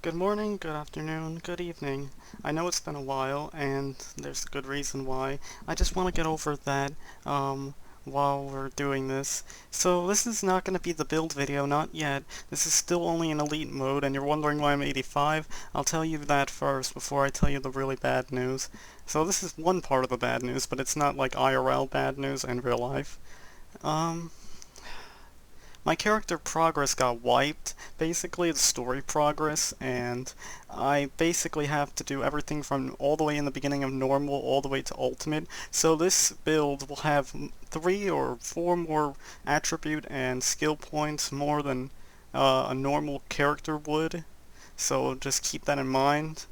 Good morning, good afternoon, good evening. I know it's been a while, and there's a good reason why. I just want to get over that, while we're doing this. So this is not going to be the build video, not yet. This is still only in elite mode, and you're wondering why I'm 85. I'll tell you that first before I tell you the really bad news. So this is one part of the bad news, but it's not like IRL bad news in real life. My character progress got wiped, basically the story progress, and I basically have to do everything from all the way in the beginning of normal all the way to ultimate. So this build will have 3 or 4 more attribute and skill points more than a normal character would, so just keep that in mind.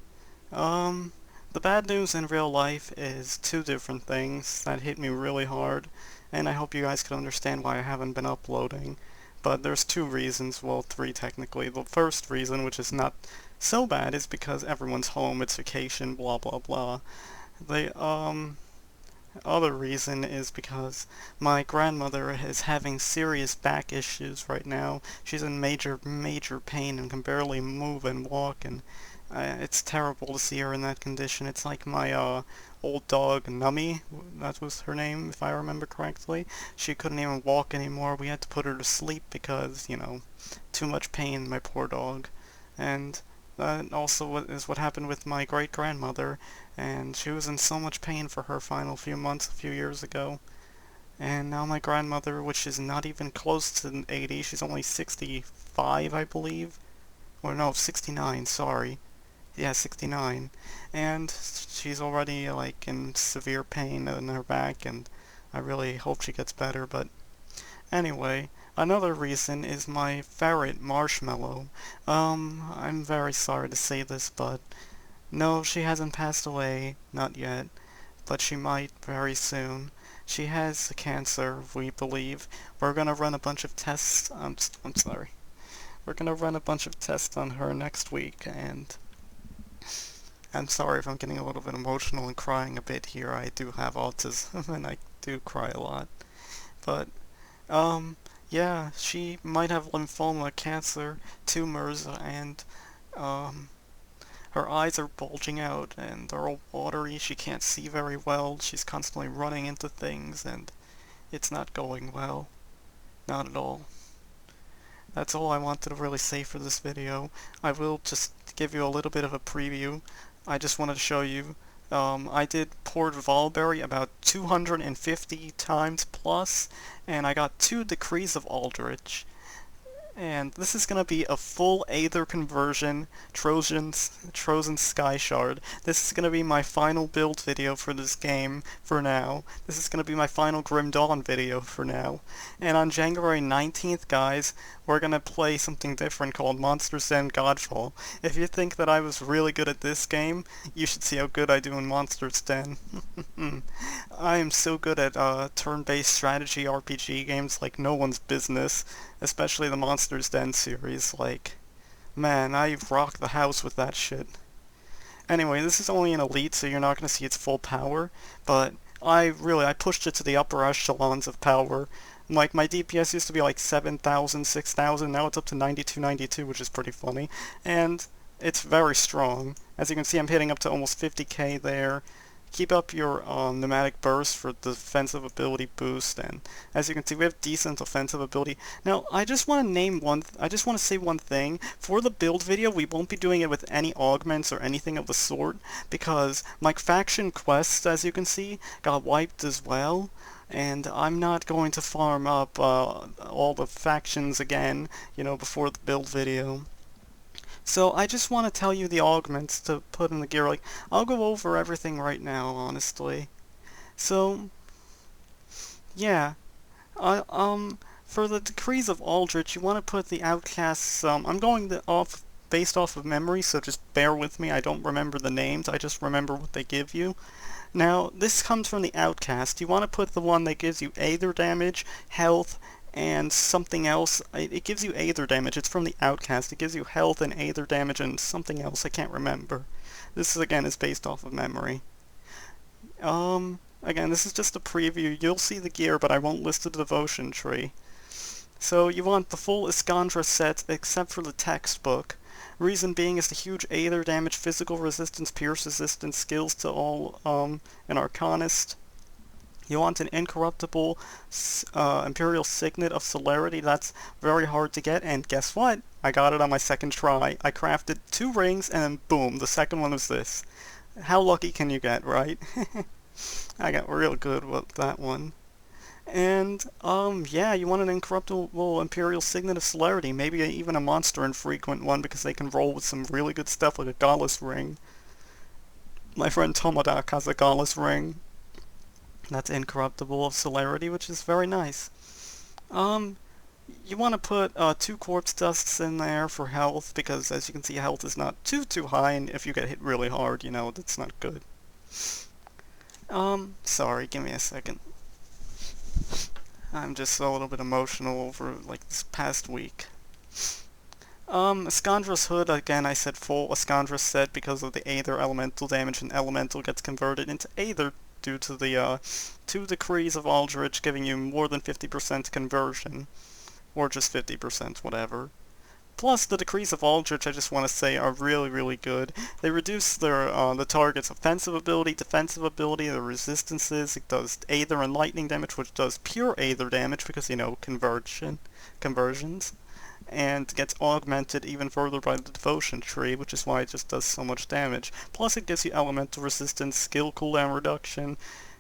The bad news in real life is 2 different things that hit me really hard, and I hope you guys can understand why I haven't been uploading. But there's 2 reasons, well 3 technically. The first reason, which is not so bad, is because everyone's home, it's vacation, blah blah blah. The other reason is because my grandmother is having serious back issues right now. She's in major pain and can barely move and walk, and it's terrible to see her in that condition. It's like my old dog, Nummy, that was her name, if I remember correctly. She couldn't even walk anymore. We had to put her to sleep because, you know, too much pain, my poor dog. And that also is what happened with my great-grandmother, and she was in so much pain for her final few months a few years ago. And now my grandmother, which is not even close to 80, she's only 65, I believe. Or no, 69, sorry. Yeah, 69, and she's already like in severe pain in her back, and I really hope she gets better. But anyway, another reason is my ferret Marshmallow. I'm very sorry to say this, but no, she hasn't passed away, not yet, but she might very soon. She has cancer, we believe. We're gonna run a bunch of tests. I'm sorry. We're gonna run a bunch of tests on her next week, and I'm sorry if I'm getting a little bit emotional and crying a bit here. I do have autism and I do cry a lot. But, yeah, she might have lymphoma, cancer, tumors, and, her eyes are bulging out and they're all watery. She can't see very well. She's constantly running into things, and it's not going well. Not at all. That's all I wanted to really say for this video. I will just give you a little bit of a preview. I just wanted to show you, I did Port Valberry about 250 times plus, and I got 2 Decrees of Aldritch. And this is going to be a full Aether conversion, Trozan Sky Shard. This is going to be my final build video for this game, for now. This is going to be my final Grim Dawn video, for now. And on January 19th, guys, we're going to play something different called Monsters Den Godfall. If you think that I was really good at this game, you should see how good I do in Monsters Den. I am so good at turn-based strategy RPG games like no one's business, especially the Monsters Den series. Like, man, I rock the house with that shit. Anyway, this is only an elite, so you're not going to see its full power, but I pushed it to the upper echelons of power. Like, my DPS used to be like 7,000, 6,000, now it's up to 92, which is pretty funny, and it's very strong. As you can see, I'm hitting up to almost 50k there. Keep up your pneumatic burst for defensive ability boost, and as you can see, we have decent offensive ability. Now, I just want to say one thing. For the build video, we won't be doing it with any augments or anything of the sort, because my faction quests, as you can see, got wiped as well, and I'm not going to farm up all the factions again, you know, before the build video. So I just want to tell you the augments to put in the gear. Like, I'll go over everything right now, honestly. So, yeah. For the Decrees of Aldritch, you want to put the Outcasts, I'm going based off of memory, so just bear with me. I don't remember the names, I just remember what they give you. Now, this comes from the Outcast. You want to put the one that gives you Aether damage, health, and something else. It gives you Aether damage. It's from the Outcast. It gives you health and Aether damage and something else. I can't remember. This, again, is based off of memory. Again, this is just a preview. You'll see the gear, but I won't list the devotion tree. So you want the full Iskandra set, except for the textbook. Reason being is the huge Aether damage, physical resistance, pierce resistance, skills to all, an Arcanist. You want an incorruptible Imperial Signet of Celerity. That's very hard to get, and guess what? I got it on my second try. I crafted 2 rings, and then boom, the second one was this. How lucky can you get, right? I got real good with that one. And, yeah, you want an incorruptible Imperial Signet of Celerity. Maybe even a monster infrequent one, because they can roll with some really good stuff, like a Godless Ring. My friend Tomodak has a Godless Ring. That's incorruptible of Celerity, which is very nice. You want to put 2 Corpse Dusts in there for health, because as you can see, health is not too high, and if you get hit really hard, you know, that's not good. Sorry, give me a second. I'm just a little bit emotional over, like, this past week. Escandra's Hood, again, I said full Escandra's set because of the Aether elemental damage, and elemental gets converted into Aether due to the 2 decrees of Aldritch giving you more than 50% conversion. Or just 50%, whatever. Plus, the decrees of Aldritch, I just want to say, are really, really good. They reduce their the target's offensive ability, defensive ability, their resistances. It does Aether and lightning damage, which does pure Aether damage because, you know, conversions. And gets augmented even further by the Devotion Tree, which is why it just does so much damage. Plus it gives you elemental resistance, skill cooldown reduction.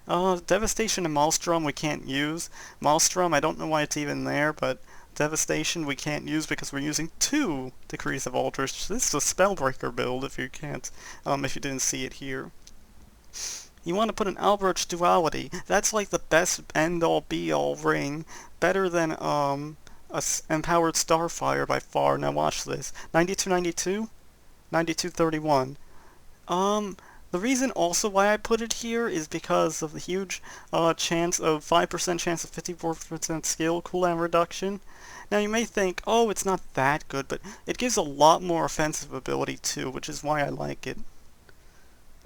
Devastation and Maelstrom we can't use. Maelstrom, I don't know why it's even there, but Devastation we can't use because we're using 2 Decrees of Aldritch. This is a Spellbreaker build if you can't, if you didn't see it here. You want to put an Aldritch Duality. That's like the best end-all be-all ring. Better than, Empowered Starfire by far. Now watch this. 9292? 9231. The reason also why I put it here is because of the huge chance of 5% chance of 54% skill cooldown reduction. Now you may think, oh, it's not that good, but it gives a lot more offensive ability too, which is why I like it.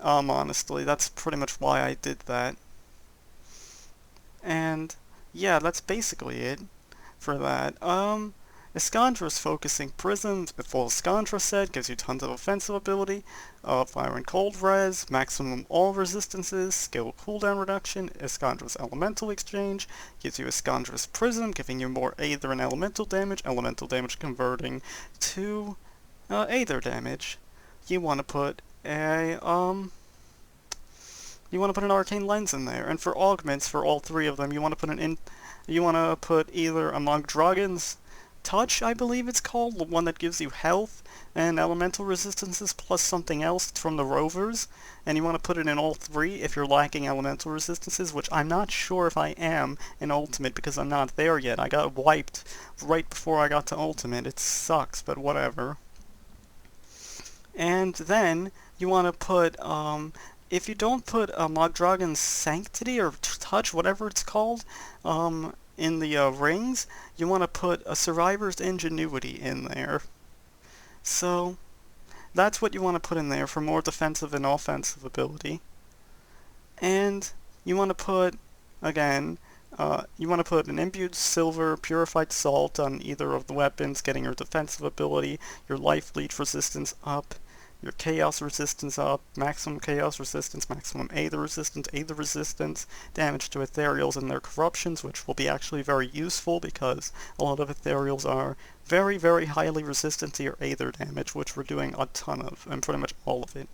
Honestly, that's pretty much why I did that. And yeah, that's basically it for that. Escandra's Focusing Prism, the full Escandra set, gives you tons of offensive ability, fire and cold res, maximum all resistances, skill cooldown reduction. Escandra's Elemental Exchange gives you Escandra's Prism, giving you more Aether and elemental damage converting to Aether damage. You want to put a an Arcane Lens in there, and for augments for all 3 of them, you want to put either a Mogdragon's Touch, I believe it's called, the one that gives you health and elemental resistances plus something else from the Rovers, and you want to put it in all 3 if you're lacking elemental resistances, which I'm not sure if I am in Ultimate because I'm not there yet. I got wiped right before I got to Ultimate. It sucks, but whatever. And then you want to put, if you don't put Mogdragon's Sanctity or Touch, whatever it's called, in the rings, you want to put a Survivor's Ingenuity in there. So, that's what you want to put in there for more defensive and offensive ability. And you want to put, again, you want to put an Imbued Silver Purified Salt on either of the weapons, getting your defensive ability, your life leech resistance up, your chaos resistance up, maximum chaos resistance, maximum Aether resistance, damage to ethereals and their corruptions, which will be actually very useful because a lot of ethereals are very, very highly resistant to your Aether damage, which we're doing a ton of, and pretty much all of it.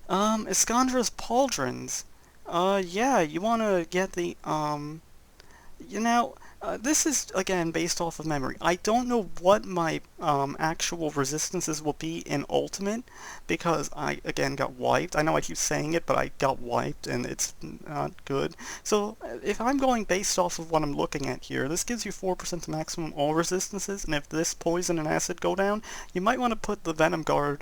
Escandra's Pauldrons. Yeah, you want to get the, this is, again, based off of memory. I don't know what my actual resistances will be in Ultimate, because I, again, got wiped. I know I keep saying it, but I got wiped, and it's not good. So, if I'm going based off of what I'm looking at here, this gives you 4% maximum all resistances, and if this Poison and Acid go down, you might want to put the Venom Guard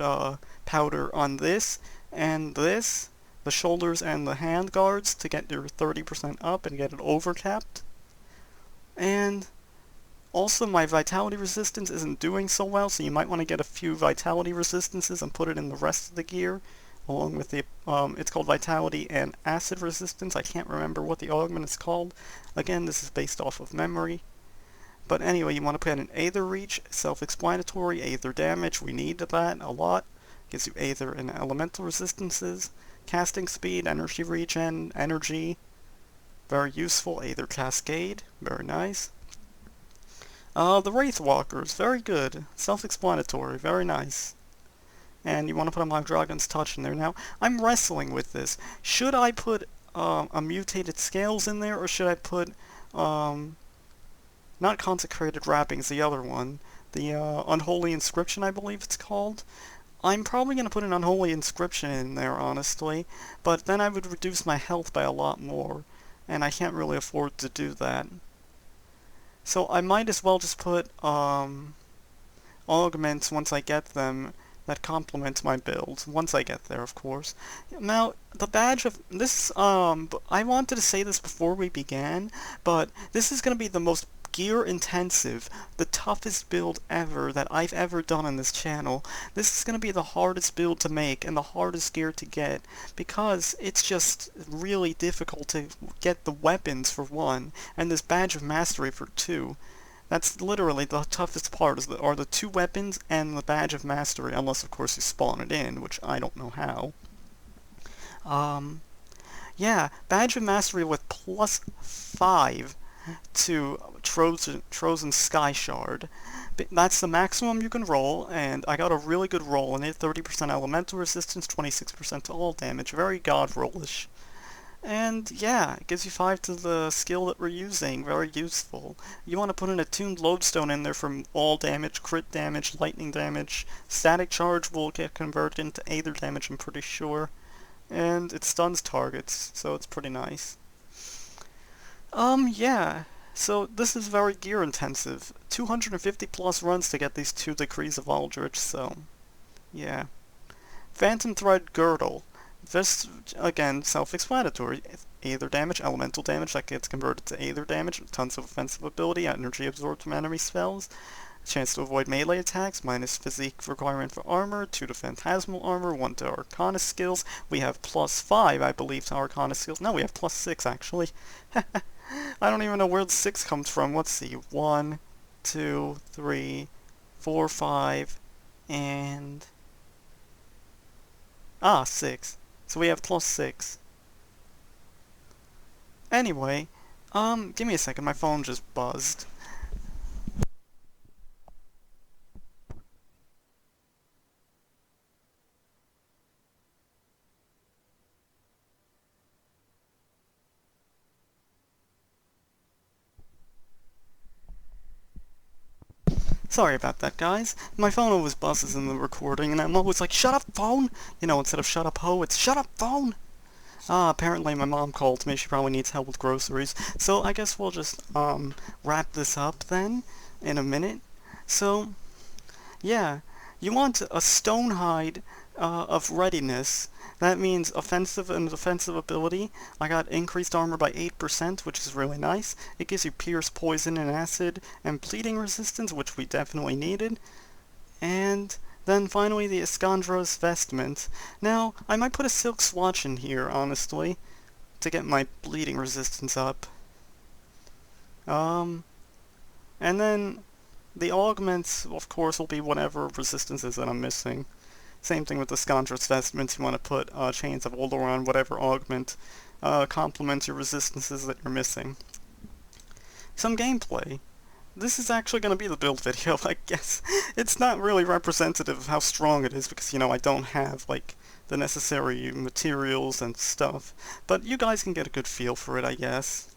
powder on this, and this, the shoulders and the hand guards, to get your 30% up and get it overcapped. And also my Vitality resistance isn't doing so well, so you might want to get a few Vitality resistances and put it in the rest of the gear, along with the, it's called Vitality and Acid resistance. I can't remember what the augment is called. Again, this is based off of memory. But anyway, you want to put an Aether reach, self-explanatory, Aether damage, we need that a lot. Gives you Aether and elemental resistances. Casting speed, energy regen, energy, very useful. Aether cascade, very nice. The Wraith Walkers, very good. Self-explanatory, very nice. And you want to put a Black Dragon's Touch in there. Now, I'm wrestling with this. Should I put a Mutated Scales in there, or should I put, not Consecrated Wrappings, the other one. The Unholy Inscription, I believe it's called. I'm probably going to put an Unholy Inscription in there, honestly. But then I would reduce my health by a lot more. And I can't really afford to do that. So I might as well just put augments once I get them that complement my build. Once I get there, of course. Now, the badge of this, I wanted to say this before we began, but this is going to be the most gear intensive, the toughest build ever that I've ever done on this channel. This is going to be the hardest build to make and the hardest gear to get, because it's just really difficult to get the weapons for one, and this badge of mastery for two. That's literally the toughest part, are the two weapons and the badge of mastery, unless of course you spawn it in, which I don't know how. Yeah, badge of mastery with +5 to Trozan Sky Shard. That's the maximum you can roll, and I got a really good roll in it. 30% elemental resistance, 26% to all damage. Very god rollish. And yeah, it gives you 5 to the skill that we're using. Very useful. You want to put an attuned lodestone in there for all damage, crit damage, lightning damage. Static charge will get converted into Aether damage, I'm pretty sure. And it stuns targets, so it's pretty nice. Yeah. So this is very gear intensive. 250 plus runs to get these 2 Decrees of Aldritch, so yeah. Phantom Thread Girdle. This, again, self-explanatory. Aether damage, elemental damage, that gets converted to Aether damage, tons of offensive ability, energy absorbed from enemy spells, chance to avoid melee attacks, minus physique requirement for armor, 2 to phantasmal armor, 1 to arcana skills. We have +5, I believe, to arcana skills. No, we have +6, actually. I don't even know where the 6 comes from. Let's see. 1, 2, 3, 4, 5, and 6. So we have +6. Anyway, give me a second, my phone just buzzed. Sorry about that, guys. My phone always buzzes in the recording, and I'm always like, shut up, phone! You know, instead of shut up, ho, it's shut up, phone! Apparently my mom called me. She probably needs help with groceries. So I guess we'll just, wrap this up then, in a minute. So, yeah, you want a Stonehide of readiness. That means offensive and defensive ability. I got increased armor by 8%, which is really nice. It gives you pierce, poison, and acid, and bleeding resistance, which we definitely needed. And then finally the Iskandra's Vestment. Now, I might put a Silk Swatch in here, honestly, to get my bleeding resistance up. And then the augments, of course, will be whatever resistances that I'm missing. Same thing with the Iskandra's Vestments. You want to put Chains of Oldoran, whatever augment complements your resistances that you're missing. Some gameplay. This is actually going to be the build video, I guess. It's not really representative of how strong it is, because, you know, I don't have, like, the necessary materials and stuff. But you guys can get a good feel for it, I guess.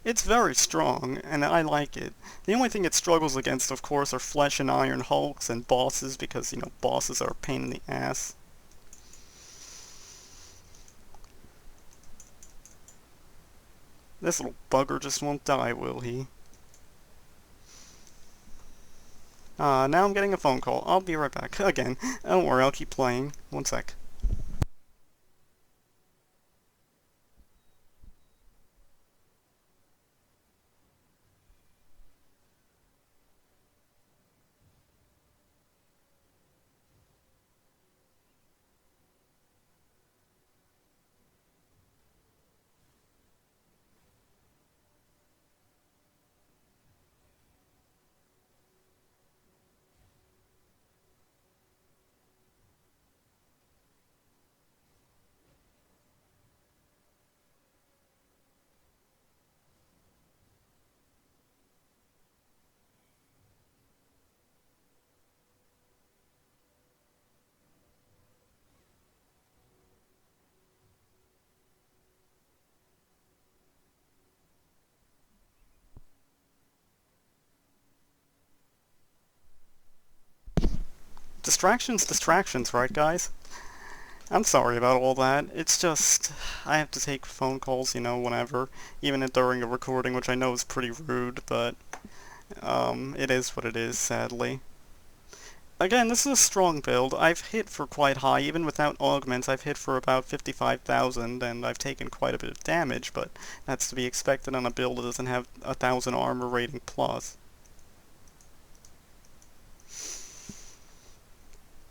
It's very strong, and I like it. The only thing it struggles against, of course, are flesh and iron hulks and bosses, because, you know, bosses are a pain in the ass. This little bugger just won't die, will he? Now I'm getting a phone call. I'll be right back. Again. Don't worry, I'll keep playing. One sec. Distractions, right, guys? I'm sorry about all that. It's just, I have to take phone calls, you know, whenever, even during a recording, which I know is pretty rude, but, it is what it is, sadly. Again, this is a strong build. I've hit for quite high, even without augments. I've hit for about 55,000, and I've taken quite a bit of damage, but that's to be expected on a build that doesn't have 1,000 armor rating plus.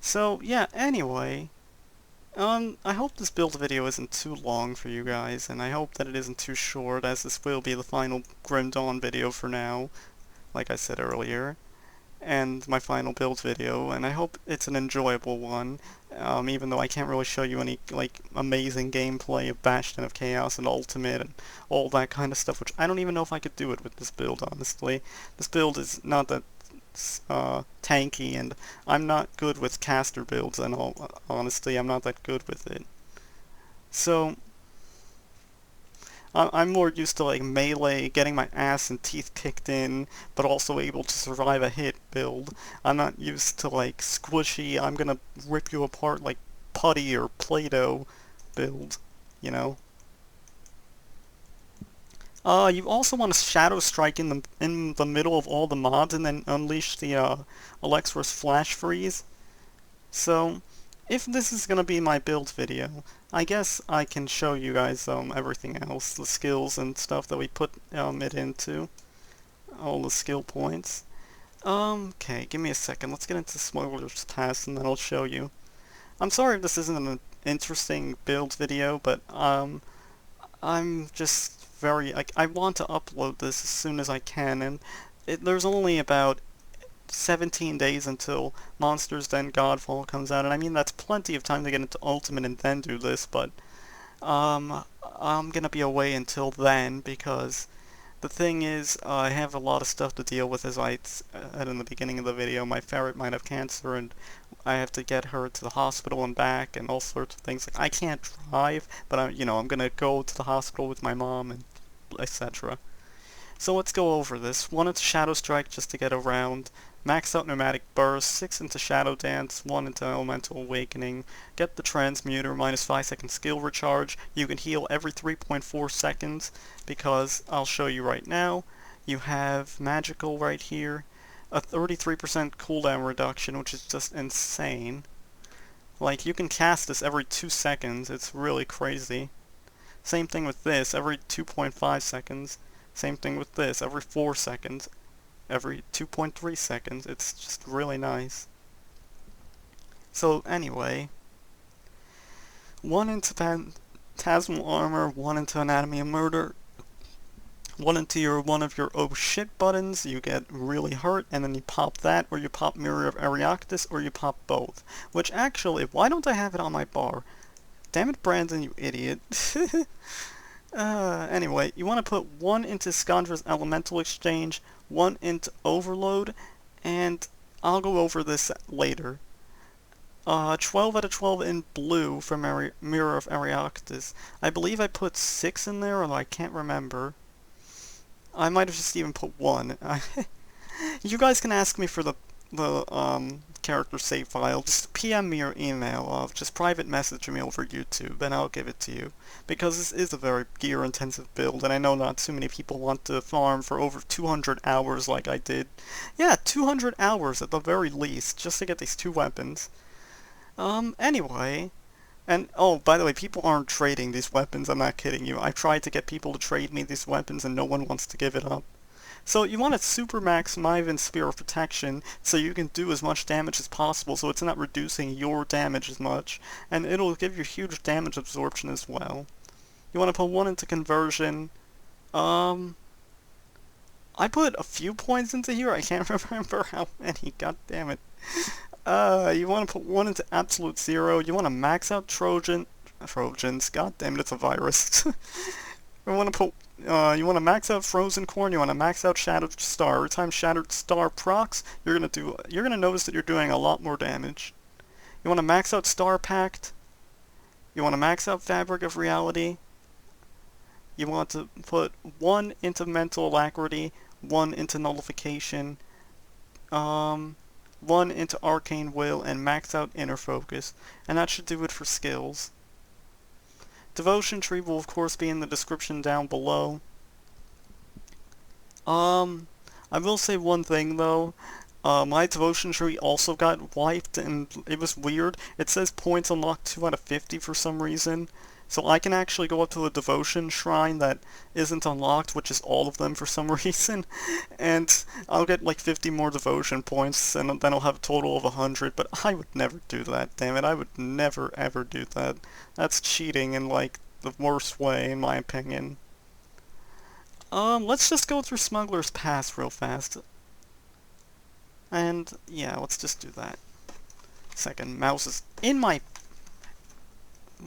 So, yeah, anyway, I hope this build video isn't too long for you guys, and I hope that it isn't too short, as this will be the final Grim Dawn video for now, like I said earlier, and my final build video, and I hope it's an enjoyable one, even though I can't really show you any, like, amazing gameplay of Bastion of Chaos and Ultimate and all that kind of stuff, which I don't even know if I could do it with this build, honestly. This build is not that tanky, and I'm not good with caster builds, and all, honestly, I'm not that good with it. So, I'm more used to, like, melee, getting my ass and teeth kicked in, but also able to survive a hit build. I'm not used to, like, squishy, I'm gonna rip you apart like putty or Play-Doh build, you know? You also want to Shadow Strike in the middle of all the mobs and then unleash the Alexor's Flash Freeze. So, if this is gonna be my build video, I guess I can show you guys everything else, the skills and stuff that we put it into, all the skill points. Okay, give me a second. Let's get into Smuggler's Pass and then I'll show you. I'm sorry if this isn't an interesting build video, but I'm just very, like, I want to upload this as soon as I can, and there's only about 17 days until Monsters Then Godfall comes out, and I mean that's plenty of time to get into Ultimate and then do this, but I'm gonna be away until then, because the thing is, I have a lot of stuff to deal with, as I said in the beginning of the video. My ferret might have cancer, and I have to get her to the hospital and back, and all sorts of things. Like, I can't drive, but I'm gonna go to the hospital with my mom, and etc. So let's go over this. 1 into Shadow Strike just to get around. Max out Pneumatic Burst, 6 into Shadow Dance, 1 into Elemental Awakening. Get the Transmuter, minus 5-second skill recharge. You can heal every 3.4 seconds, because I'll show you right now. You have Magical right here. A 33% cooldown reduction, which is just insane. Like, you can cast this every 2 seconds. It's really crazy. Same thing with this, every 2.5 seconds. Same thing with this, every 4 seconds. Every 2.3 seconds. It's just really nice. So, anyway. 1 into Phantasmal Armor, 1 into Anatomy of Murder, 1 into one of your oh shit buttons, you get really hurt, and then you pop that, or you pop Mirror of Arioctus, or you pop both. Which actually, why don't I have it on my bar? Damn it, Brandon, you idiot. Anyway, you want to put 1 into Scondra's Elemental Exchange, 1 into Overload, and I'll go over this later. 12 out of 12 in blue from Mirror of Arioctus. I believe I put 6 in there, although I can't remember. I might have just even put 1. You guys can ask me for the character save file. Just PM me your email, just private message me over YouTube, and I'll give it to you. Because this is a very gear-intensive build, and I know not too many people want to farm for over 200 hours like I did. Yeah, 200 hours at the very least, just to get these 2 weapons. Anyway, and, oh, by the way, people aren't trading these weapons, I'm not kidding you. I tried to get people to trade me these weapons, and no one wants to give it up. So you want to super max Myvin's Spear of Protection so you can do as much damage as possible, so it's not reducing your damage as much, and it'll give you huge damage absorption as well. You want to put 1 into Conversion. I put a few points into here, I can't remember how many, god damn it. You want to put 1 into Absolute Zero. You want to max out Trojans, god damn it, it's a virus. You want to max out Frozen Corn, you want to max out Shattered Star. Every time Shattered Star procs, you're gonna notice that you're doing a lot more damage. You want to max out Star Pact. You want to max out Fabric of Reality. You want to put 1 into Mental Alacrity, 1 into Nullification. 1 into Arcane Will, and max out Inner Focus. And that should do it for skills. Devotion tree will of course be in the description down below. I will say one thing though. My devotion tree also got wiped, and it was weird. It says points unlocked 2 out of 50 for some reason. So I can actually go up to the devotion shrine that isn't unlocked, which is all of them for some reason, and I'll get like 50 more devotion points, and then I'll have a total of 100, but I would never do that, damn it. I would never ever do that. That's cheating in like the worst way, in my opinion. Let's just go through Smuggler's Pass real fast. And, yeah, let's just do that. Second, mouse is in my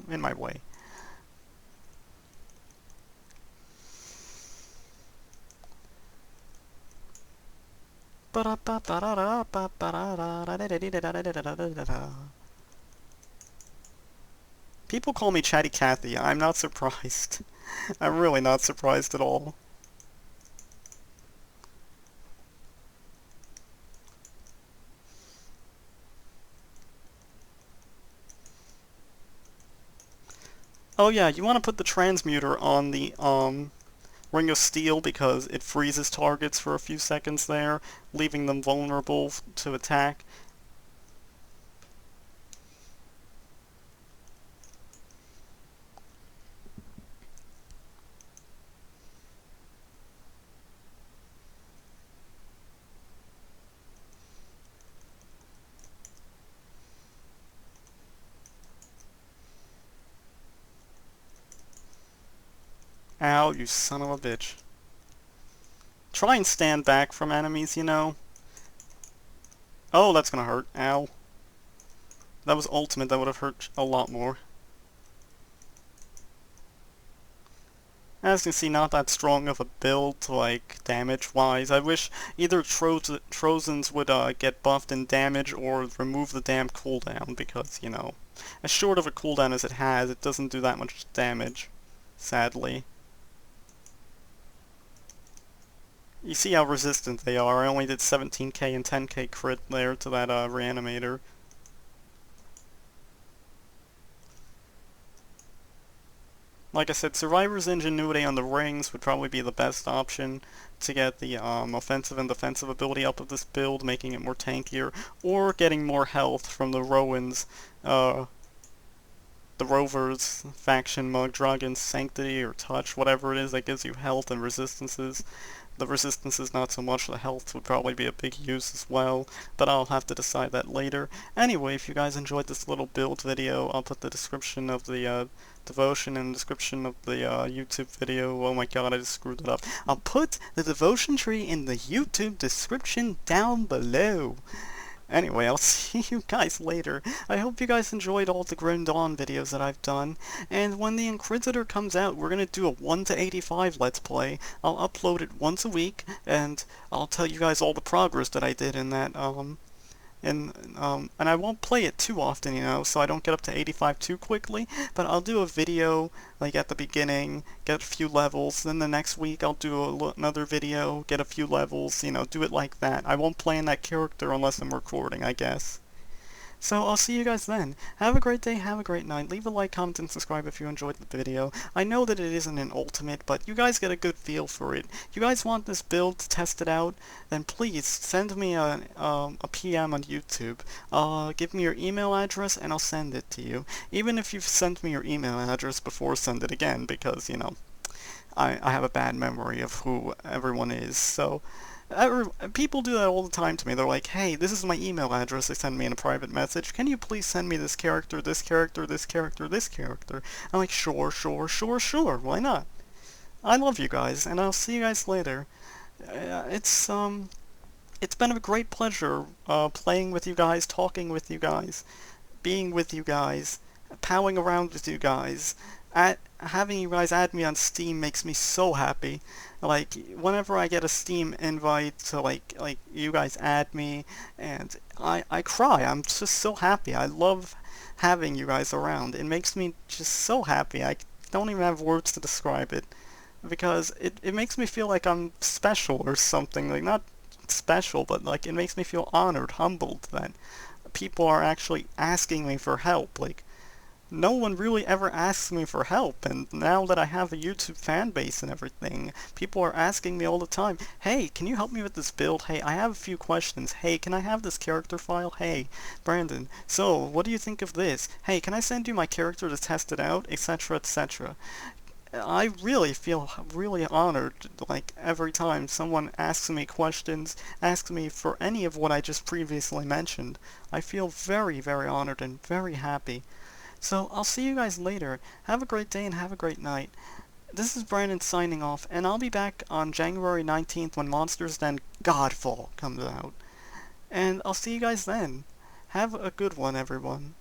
way. People call me Chatty Cathy. I'm not surprised. I'm really not surprised at all. Oh yeah, you want to put the transmuter on the Ring of Steel because it freezes targets for a few seconds there, leaving them vulnerable to attack. Ow, you son of a bitch. Try and stand back from enemies, you know. Oh, that's gonna hurt. Ow. That was ultimate, that would have hurt a lot more. As you can see, not that strong of a build, like, damage-wise. I wish either Trozans would get buffed in damage or remove the damn cooldown, because, you know, as short of a cooldown as it has, it doesn't do that much damage, sadly. You see how resistant they are. I only did 17k and 10k crit there to that reanimator. Like I said, Survivor's Ingenuity on the rings would probably be the best option to get the offensive and defensive ability up of this build, making it more tankier, or getting more health from the Rowan's, the Rover's faction Mug Dragon's Sanctity or Touch, whatever it is that gives you health and resistances. The resistances not so much, the health would probably be a big use as well, but I'll have to decide that later. Anyway, if you guys enjoyed this little build video, I'll put the description of the devotion and description of the YouTube video. Oh my god, I just screwed it up. I'll put the devotion tree in the YouTube description down below. Anyway, I'll see you guys later. I hope you guys enjoyed all the Grim Dawn videos that I've done, and when the Inquisitor comes out, we're gonna do a 1 to 85 Let's Play. I'll upload it once a week, and I'll tell you guys all the progress that I did in that, and I won't play it too often, you know, so I don't get up to 85 too quickly, but I'll do a video, like, at the beginning, get a few levels, then the next week I'll do another video, get a few levels, you know, do it like that. I won't play in that character unless I'm recording, I guess. So I'll see you guys then. Have a great day, have a great night. Leave a like, comment, and subscribe if you enjoyed the video. I know that it isn't an ultimate, but you guys get a good feel for it. You guys want this build to test it out? Then please send me a PM on YouTube. Give me your email address and I'll send it to you. Even if you've sent me your email address before, send it again, because, you know, I have a bad memory of who everyone is, so... people do that all the time to me. They're like, hey, this is my email address. They send me in a private message. Can you please send me this character, this character, this character, this character? I'm like, sure, sure, sure, sure. Why not? I love you guys, and I'll see you guys later. It's been a great pleasure playing with you guys, talking with you guys, being with you guys, powing around with you guys. Having you guys add me on Steam makes me so happy. Like, whenever I get a Steam invite to, like you guys add me, and I cry. I'm just so happy. I love having you guys around. It makes me just so happy. I don't even have words to describe it, because it makes me feel like I'm special or something. Like, not special, but like it makes me feel honored, humbled that people are actually asking me for help. Like, no one really ever asks me for help, and now that I have a YouTube fan base and everything, people are asking me all the time, hey, can you help me with this build? Hey, I have a few questions. Hey, can I have this character file? Hey, Brandon, so, what do you think of this? Hey, can I send you my character to test it out? Etc, etc. I really feel really honored, like, every time someone asks me questions, asks me for any of what I just previously mentioned. I feel very, very honored and very happy. So, I'll see you guys later. Have a great day and have a great night. This is Brandon signing off, and I'll be back on January 19th when Monsters Then Godfall comes out. And I'll see you guys then. Have a good one, everyone.